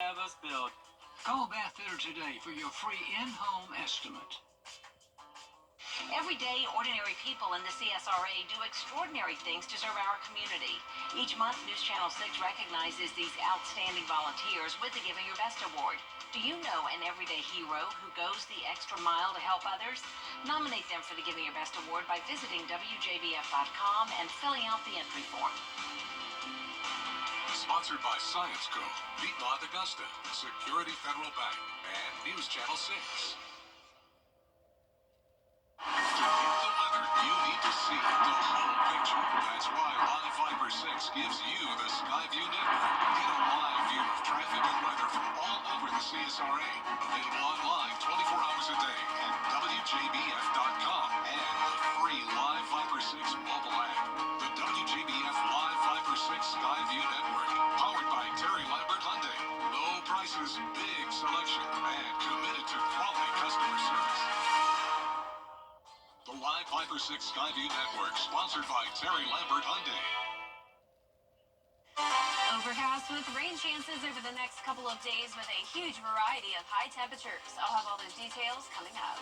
have us build. Call Bath Fitter today for your free in-home estimate. Every day, ordinary people in the CSRA do extraordinary things to serve our community. Each month, News Channel 6 recognizes these outstanding volunteers with the Giving Your Best Award. Do you know an everyday hero who goes the extra mile to help others? Nominate them for the Giving Your Best Award by visiting WJBF.com and filling out the entry form. Sponsored by Science Co., Beat Lot Augusta, Security Federal Bank, and News Channel 6. To get the weather, you need to see the whole picture. That's why Live Fiber 6 gives you the Skyview network. Get a live view of traffic and weather from all over the CSRA. Available online 24 hours a day at WJBF.com and the free Live Fiber 6 mobile app. The WJBF Live Fiber 6 Skyview network, powered by Terry Lambert Hyundai. Low prices, big selection, and committed to quality customer service. The Live Fiber 6 Skyview Network, sponsored by Terry Lambert Hyundai. Overcast with rain chances over the next couple of days with a huge variety of high temperatures. I'll have all those details coming up.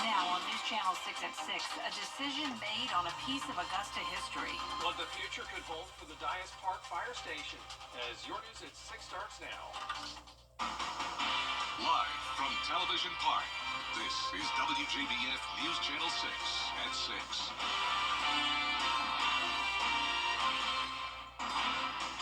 Now on News Channel 6 at 6, a decision made on a piece of Augusta history. What the future could hold for the Dias Park Fire Station. As your News at 6 starts now. Live from Television Park, this is WJBF News Channel 6 at 6.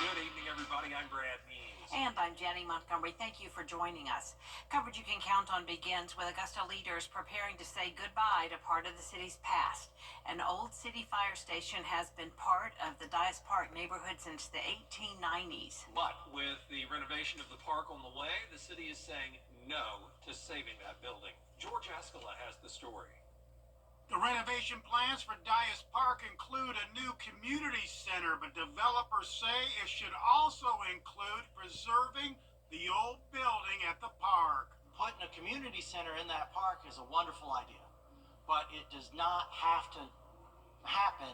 Good evening, everybody. I'm Brad Means. And I'm Jenny Montgomery. Thank you for joining us. Coverage you can count on begins with Augusta leaders preparing to say goodbye to part of the city's past. An old city fire station has been part of the Dias Park neighborhood since the 1890s. But with the renovation of the park on the way, the city is saying no to saving that building. George Escala has the story. The renovation plans for Dias Park include a new community center, but developers say it should also include preserving the old building at the park. Putting a community center in that park is a wonderful idea, but it does not have to happen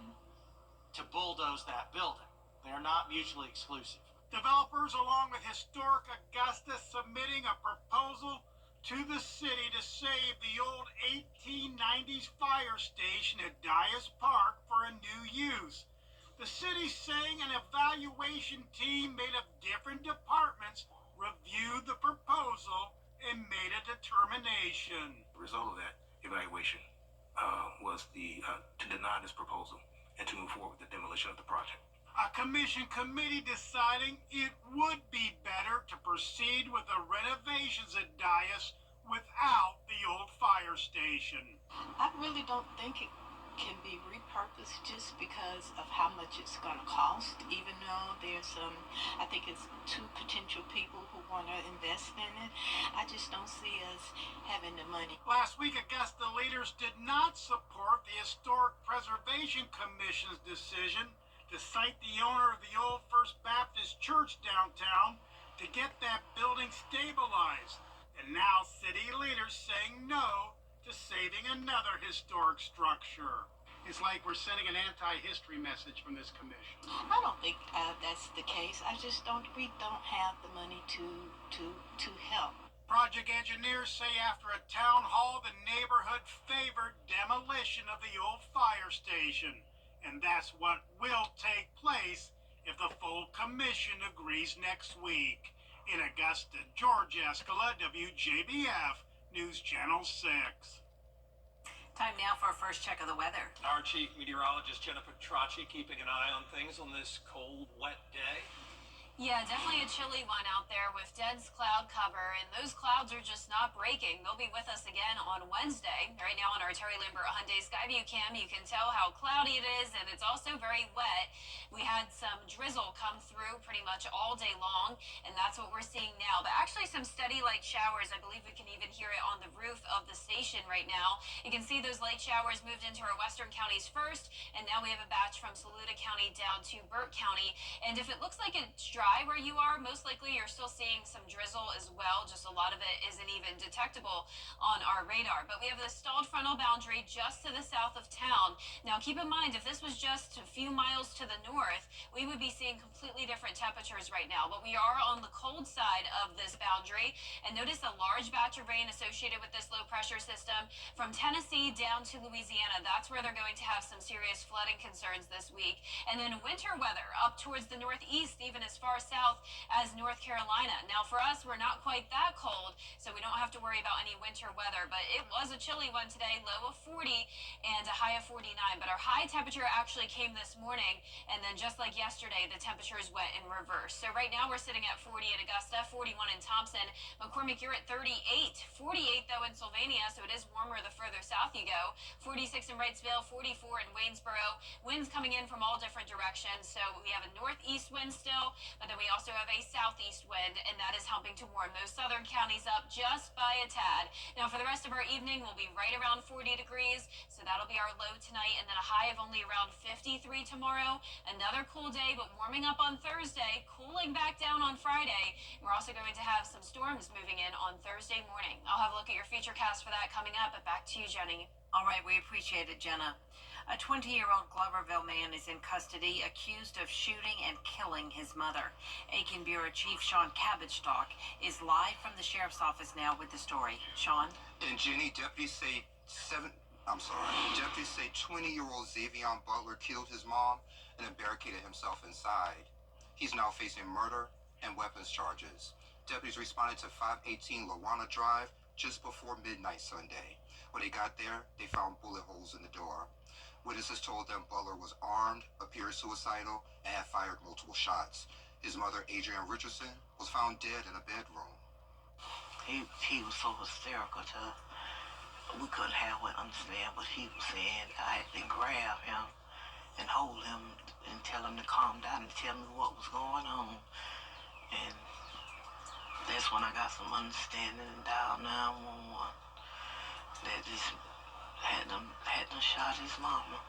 to bulldoze that building. They are not mutually exclusive. Developers, along with Historic Augusta, submitting a proposal to the city to save the old 1890s fire station at Dias Park for a new use. The city's saying an evaluation team made of different departments reviewed the proposal and made a determination. The result of that evaluation was to deny this proposal and to move forward with the demolition of the project. A commission committee deciding it would be better to proceed with the renovations at Dias without the old fire station. I really don't think it can be repurposed just because of how much it's going to cost, even though there's I think it's two potential people who want to invest in it. I just don't see us having the money. Last week, Augusta leaders did not support the Historic Preservation Commission's decision to cite the owner of the old First Baptist Church downtown to get that building stabilized. And now city leaders saying no to saving another historic structure. It's like we're sending an anti-history message from this commission. I don't think that's the case. We don't have the money to help. Project engineers say after a town hall, the neighborhood favored demolition of the old fire station. And that's what will take place if the full commission agrees next week. In Augusta, George Escala, WJBF, News Channel 6. Time now for our first check of the weather. Our chief meteorologist, Jennifer Tracci, keeping an eye on things on this cold, wet day. Yeah, definitely a chilly one out there with dense cloud cover, and those clouds are just not breaking. They'll be with us again on Wednesday. Right now on our Terry Lambert Hyundai Skyview cam, you can tell how cloudy it is, and it's also very wet. We had some drizzle come through pretty much all day long, and that's what we're seeing now. But actually some steady light showers. I believe we can even hear it on the roof of the station right now. You can see those light showers moved into our western counties first, and now we have a batch from Saluda County down to Burke County. And if it looks like it's dry dry where you are. Most likely you're still seeing some drizzle as well. Just a lot of it isn't even detectable on our radar. But we have this stalled frontal boundary just to the south of town. Now keep in mind, if this was just a few miles to the north, we would be seeing completely different temperatures right now. But we are on the cold side of this boundary. And notice a large batch of rain associated with this low pressure system from Tennessee down to Louisiana. That's where they're going to have some serious flooding concerns this week. And then winter weather up towards the northeast, even as far south as North Carolina. Now for us, we're not quite that cold, so we don't have to worry about any winter weather, but it was a chilly one today, low of 40 and a high of 49. But our high temperature actually came this morning, and then just like yesterday, the temperatures went in reverse. So right now we're sitting at 40 in Augusta, 41 in Thompson. McCormick, you're at 38. 48 though in Sylvania, so it is warmer the further south you go. 46 in Wrightsville, 44 in Waynesboro. Winds coming in from all different directions. So we have a northeast wind still, but then we also have a southeast wind, and that is helping to warm those southern counties up just by a tad. Now for the rest of our evening, we'll be right around 40 degrees, so that'll be our low tonight, and then a high of only around 53 tomorrow. Another cool day, but warming up on Thursday, cooling back down on Friday. We're also going to have some storms moving in on Thursday morning. I'll have a look at your featurecast for that coming up, but back to you, Jenny. All right, we appreciate it, Jenna. A 20-year-old Gloverville man is in custody accused of shooting and killing his mother. Aiken Bureau Chief Sean Cabbage-Stock is live from the sheriff's office now with the story. Sean? And Jenny, deputies say 20-year-old Xavier Butler killed his mom and then barricaded himself inside. He's now facing murder and weapons charges. Deputies responded to 518 Lawana Drive just before midnight Sunday. When they got there, they found bullet holes in the door. Witnesses told them Butler was armed, appeared suicidal, and had fired multiple shots. His mother, Adrienne Richardson, was found dead in a bedroom. He was so hysterical we couldn't halfway understand what he was saying. I had to grab him and hold him and tell him to calm down and tell me what was going on. And that's when I got some understanding and dialed 911. That just had them shot his mama.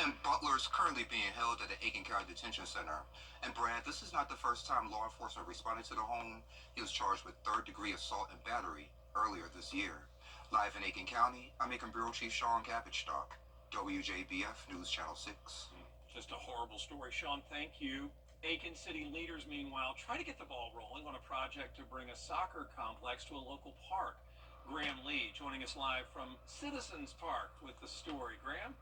And Butler is currently being held at the Aiken County Detention Center. And Brad, this is not the first time law enforcement responded to the home. He was charged with third-degree assault and battery earlier this year. Live in Aiken County, I'm Aiken Bureau Chief Sean Cabbage-Stock, WJBF News Channel 6. Just a horrible story, Sean. Thank you. Aiken City leaders, meanwhile, try to get the ball rolling on a project to bring a soccer complex to a local park. Graham Lee joining us live from Citizens Park with the story. Graham?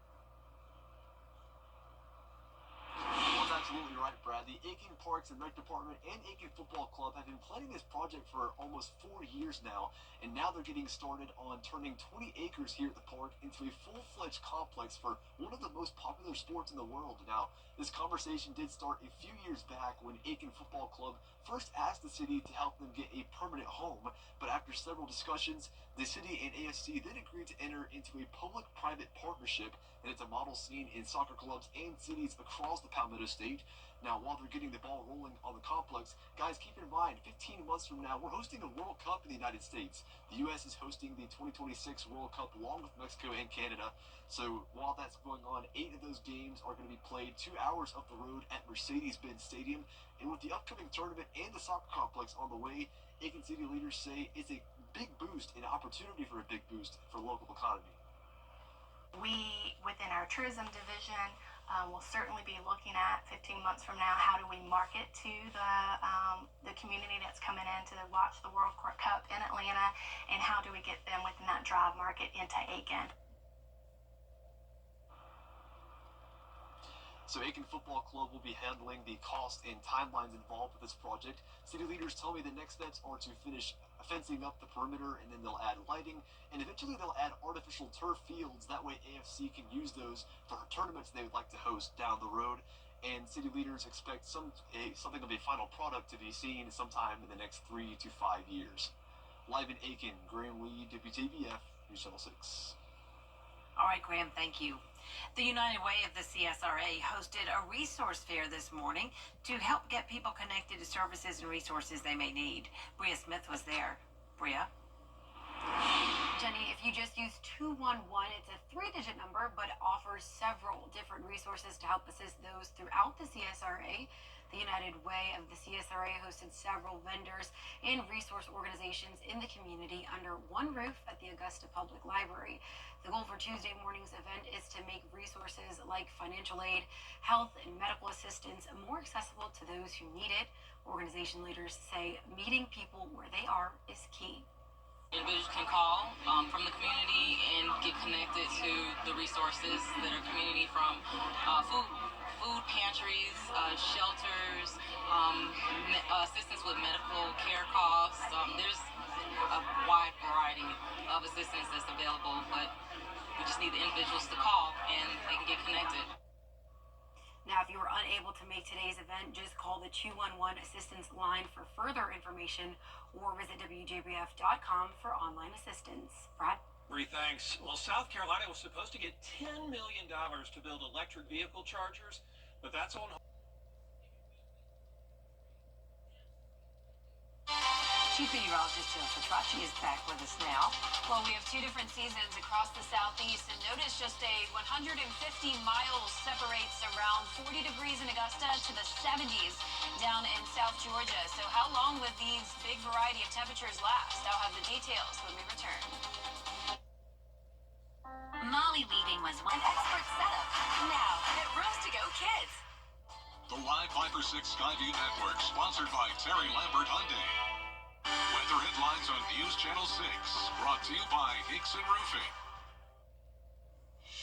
That's absolutely right, Brad. The Aiken Parks and Rec Department and Aiken Football Club have been planning this project for almost 4 years now, and now they're getting started on turning 20 acres here at the park into a full-fledged complex for one of the most popular sports in the world. Now, this conversation did start a few years back when Aiken Football Club first asked the city to help them get a permanent home, but after several discussions, the city and AFC then agreed to enter into a public-private partnership, and it's a model seen in soccer clubs and cities across the Palmetto State. Now, while they're getting the ball rolling on the complex, guys, keep in mind, 15 months from now, we're hosting a World Cup in the United States. The U.S. is hosting the 2026 World Cup along with Mexico and Canada. So while that's going on, 8 of those games are going to be played 2 hours up the road at Mercedes-Benz Stadium. And with the upcoming tournament and the soccer complex on the way, Aiken City leaders say it's a big boost, an opportunity for a big boost for the local economy. We, within our tourism division, will certainly be looking at 15 months from now, how do we market to the community that's coming in to watch the World Cup in Atlanta, and how do we get them within that drive market into Aiken. So Aiken Football Club will be handling the cost and timelines involved with this project. City leaders tell me the next steps are to finish fencing up the perimeter, and then they'll add lighting, and eventually they'll add artificial turf fields. That way AFC can use those for tournaments they would like to host down the road. And city leaders expect something of a final product to be seen sometime in the next 3 to 5 years. Live in Aiken, Graham Lee, WJBF, News Channel 6. All right, Graham, thank you. The United Way of the CSRA hosted a resource fair this morning to help get people connected to services and resources they may need. Bria Smith was there. Bria? Jenny, if you just use 211, it's a 3-digit number, but offers several different resources to help assist those throughout the CSRA. The United Way of the CSRA hosted several vendors and resource organizations in the community under one roof at the Augusta Public Library. The goal for Tuesday morning's event is to make resources like financial aid, health, and medical assistance more accessible to those who need it. Organization leaders say meeting people where they are is key. Individuals can call from the community and get connected to the resources that are community, from food pantries, shelters, assistance with medical care costs. There's a wide variety of assistance that's available, but we just need the individuals to call and they can get connected. Now, if you were unable to make today's event, just call the 211 assistance line for further information or visit WJBF.com for online assistance. Brad? Bree, thanks. Well, South Carolina was supposed to get $10 million to build electric vehicle chargers, but that's on hold. Chief Meteorologist Jill Petracci is back with us now. Well, we have two different seasons across the southeast, and notice just a 150 miles separates around 40 degrees in Augusta to the 70s down in South Georgia. So how long would these big variety of temperatures last? I'll have the details when we return. Molly weaving was one expert setup. Now at Rose to Go Kids. The Live Viper 6 Skyview Network, sponsored by Terry Lambert Hyundai. Weather headlines on News Channel 6, brought to you by Hickson Roofing.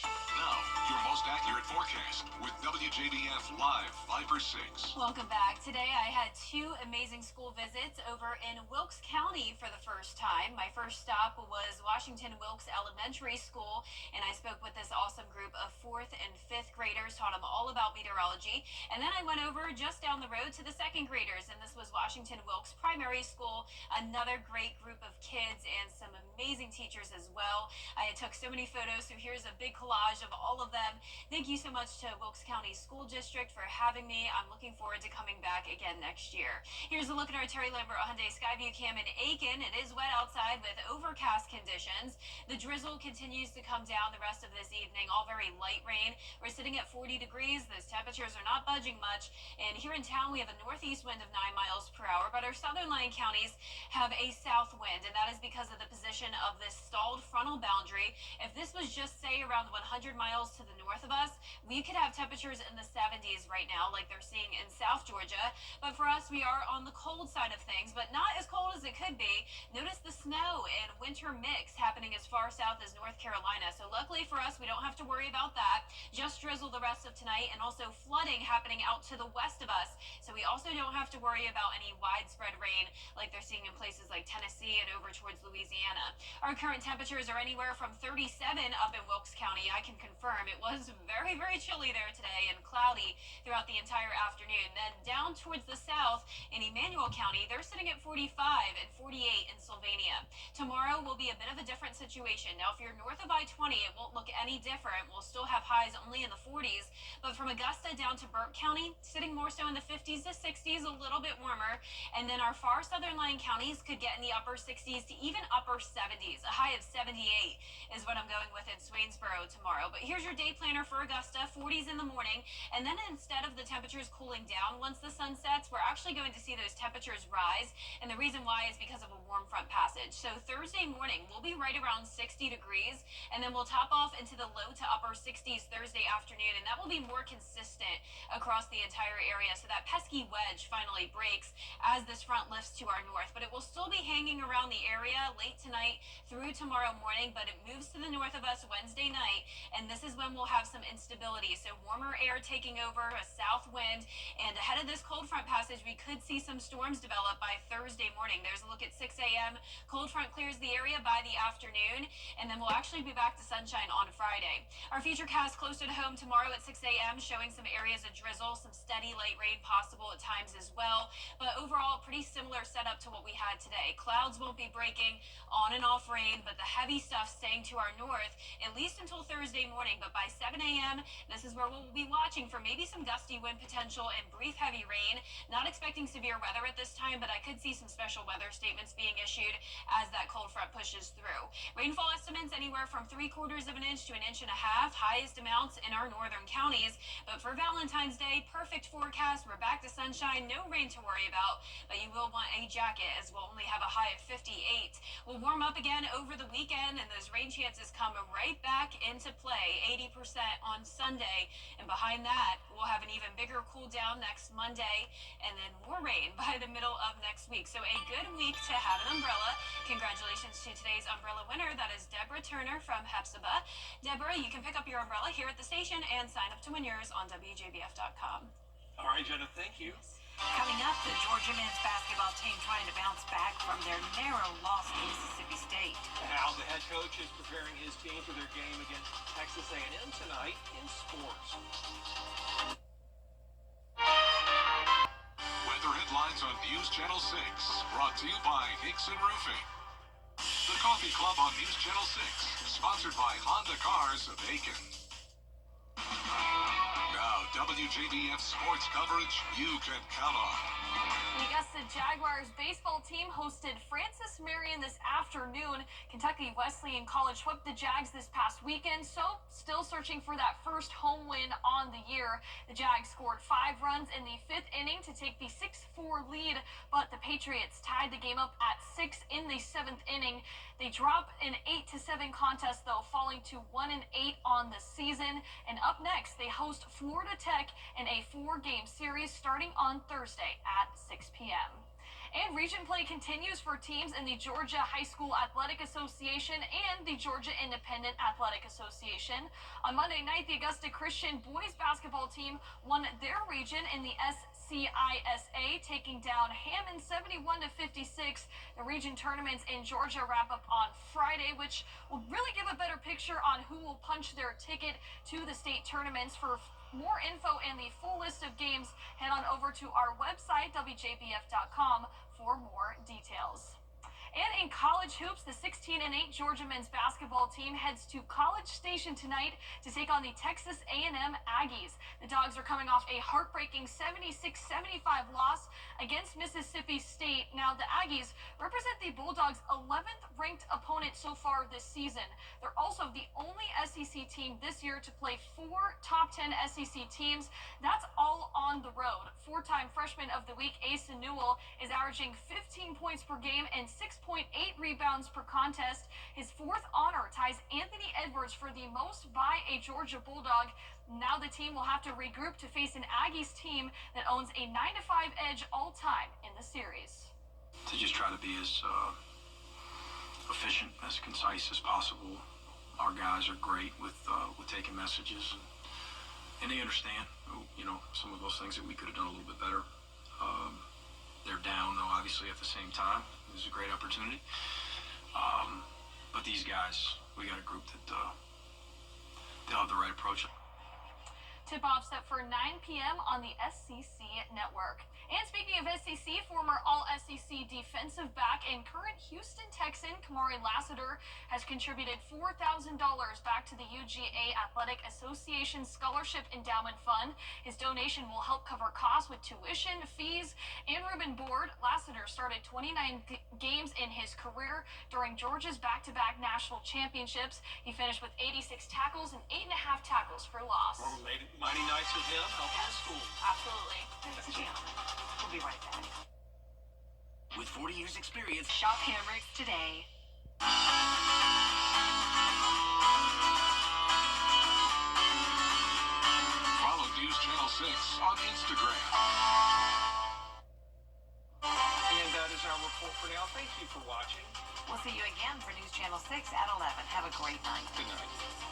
Now, your most accurate forecast with WJBF Live Viper 6. Welcome back. Today I had two amazing school visits over in Wilkes County for the first time. My first stop was Washington Wilkes Elementary School, and I spoke with this awesome group of 4th and 5th graders, taught them all about meteorology. And then I went over just down the road to the 2nd graders, and this was Washington Wilkes Primary School, another great group of kids and some amazing teachers as well. I took so many photos, so here's a big collage of all of them. Thank you so much to Wilkes County School District for having me. I'm looking forward to coming back again next year. Here's a look at our Terry Lambert Hyundai Skyview Cam in Aiken. It is wet outside with overcast conditions. The drizzle continues to come down the rest of this evening, all very light rain. We're sitting at 40 degrees. Those temperatures are not budging much. And here in town, we have a northeast wind of 9 miles per hour, but our southern line counties have a south wind, and that is because of the position of this stalled frontal boundary. If this was just, say, around 100 miles to the north of us, we could have temperatures in the 70s right now, like they're seeing in South Georgia. But for us, we are on the cold side of things, but not as cold as it could be. Notice the snow and winter mix happening as far south as North Carolina. So luckily for us, we don't have to worry about that. Just drizzle the rest of tonight, and also flooding happening out to the west of us. So we also don't have to worry about any widespread rain like they're seeing in places like Tennessee and over towards Louisiana. Our current temperatures are anywhere from 37 up in Wilkes County. I can confirm it was very, very chilly there today and cloudy throughout the entire afternoon. Then down towards the south in Emmanuel County, they're sitting at 45 and 48 in Sylvania. Tomorrow will be a bit of a different situation. Now, if you're north of I-20, it won't look any different. We'll still have highs only in the 40s, but from Augusta down to Burke County, sitting more so in the 50s to 60s, a little bit warmer. And then our far southern line counties could get in the upper 60s to even upper 70s. A high of 78 is what I'm going with in Swainsboro tomorrow. But here's your day planner for Augusta, 40s in the morning. And then instead of the temperatures cooling down once the sun sets, we're actually going to see those temperatures rise. And the reason why is because of a warm front passage. So Thursday morning, we'll be right around 60 degrees. And then we'll top off into the low to upper 60s Thursday afternoon. And that will be more consistent across the entire area. So that pesky wedge finally breaks as this front lifts to our north. But it will still be hanging around the area late tonight through tomorrow morning. But it moves to the north of us Wednesday night. And this is when we'll have some instability. So warmer air taking over, a south wind. And ahead of this cold front passage, we could see some storms develop by Thursday morning. There's a look at 6 a.m. Cold front clears the area by the afternoon. And then we'll actually be back to sunshine on Friday. Our future cast closer to home tomorrow at 6 a.m. showing some areas of drizzle, some steady light rain possible at times. times as well. But overall, pretty similar setup to what we had today. Clouds won't be breaking, on and off rain, but the heavy stuff staying to our north, at least until Thursday morning. But by 7 a.m., this is where we'll be watching for maybe some gusty wind potential and brief heavy rain. Not expecting severe weather at this time, but I could see some special weather statements being issued as that cold front pushes through. Rainfall estimates anywhere from 3/4 of an inch to 1.5 inches, highest amounts in our northern counties. But for Valentine's Day, perfect forecast. We're back to sunshine, no rain to worry about, but you will want a jacket as we'll only have a high of 58. We'll warm up again over the weekend, and those rain chances come right back into play, 80% on Sunday. And behind that, we'll have an even bigger cool down next Monday, and then more rain by the middle of next week. So a good week to have an umbrella. Congratulations to today's umbrella winner. That is Deborah Turner from Hepzibah. Deborah, you can pick up your umbrella here at the station and sign up to win yours on WJBF.com. All right, Jenna, thank you. Coming up, the Georgia men's basketball team trying to bounce back from their narrow loss to Mississippi State. Now the head coach is preparing his team for their game against Texas A&M tonight in sports. Weather headlines on News Channel 6, brought to you by Hickson Roofing. The Coffee Club on News Channel 6, sponsored by Honda Cars of Aiken. Now, WJBF sports coverage you can count on. The Augusta Jaguars baseball team hosted Francis Marion this afternoon. Kentucky Wesleyan College swept the Jags this past weekend, so still searching for that first home win on the year. The Jags scored 5 runs in the 5th inning to take the 6-4 lead, but the Patriots tied the game up at 6 in the 7th inning. They drop an 8-7 contest, though, falling to 1-8 on the season. And up next, they host Florida Tech in a 4-game series starting on Thursday at 6 p.m. And region play continues for teams in the Georgia High School Athletic Association and the Georgia Independent Athletic Association. On Monday night, the Augusta Christian boys basketball team won their region in the SCISA, taking down Hammond 71-56. The region tournaments in Georgia wrap up on Friday, which will really give a better picture on who will punch their ticket to the state tournaments. For more info and the full list of games, head on over to our website, WJBF.com, for more details. And in college hoops, the 16-8 Georgia men's basketball team heads to College Station tonight to take on the Texas A&M Aggies. The Dogs are coming off a heartbreaking 76-75 loss against Mississippi State. Now, the Aggies represent the Bulldogs' 11th ranked opponent so far this season. They're also the only SEC team this year to play 4 top 10 SEC teams. That's all on the road. 4-time freshman of the week, Asa Newell, is averaging 15 points per game and 6.8 rebounds per contest. His 4th honor ties Anthony Edwards for the most by a Georgia Bulldog. Now the team will have to regroup to face an Aggies team that owns a 9-5 edge all time in the series. To just try to be as efficient, as concise as possible. Our guys are great with taking messages, and they understand, some of those things that we could have done a little bit better. They're down, though, obviously, at the same time. This is a great opportunity. But these guys, we got a group that they'll have the right approach. Tip-off set for 9 p.m. on the SEC network. And speaking of SEC, former All-SEC defensive back and current Houston Texan Kamari Lassiter has contributed $4,000 back to the UGA Athletic Association Scholarship Endowment Fund. His donation will help cover costs with tuition, fees, and room and board. Lassiter started 29 games in his career during Georgia's back-to-back national championships. He finished with 86 tackles and 8.5 tackles for loss. Mighty nice of him helping the school. Absolutely. Thanks, Gianna. We'll be right back. With 40 years experience, Shop Hammers today. Follow News Channel 6 on Instagram. And that is our report for now. Thank you for watching. We'll see you again for News Channel 6 at 11. Have a great night. Good night.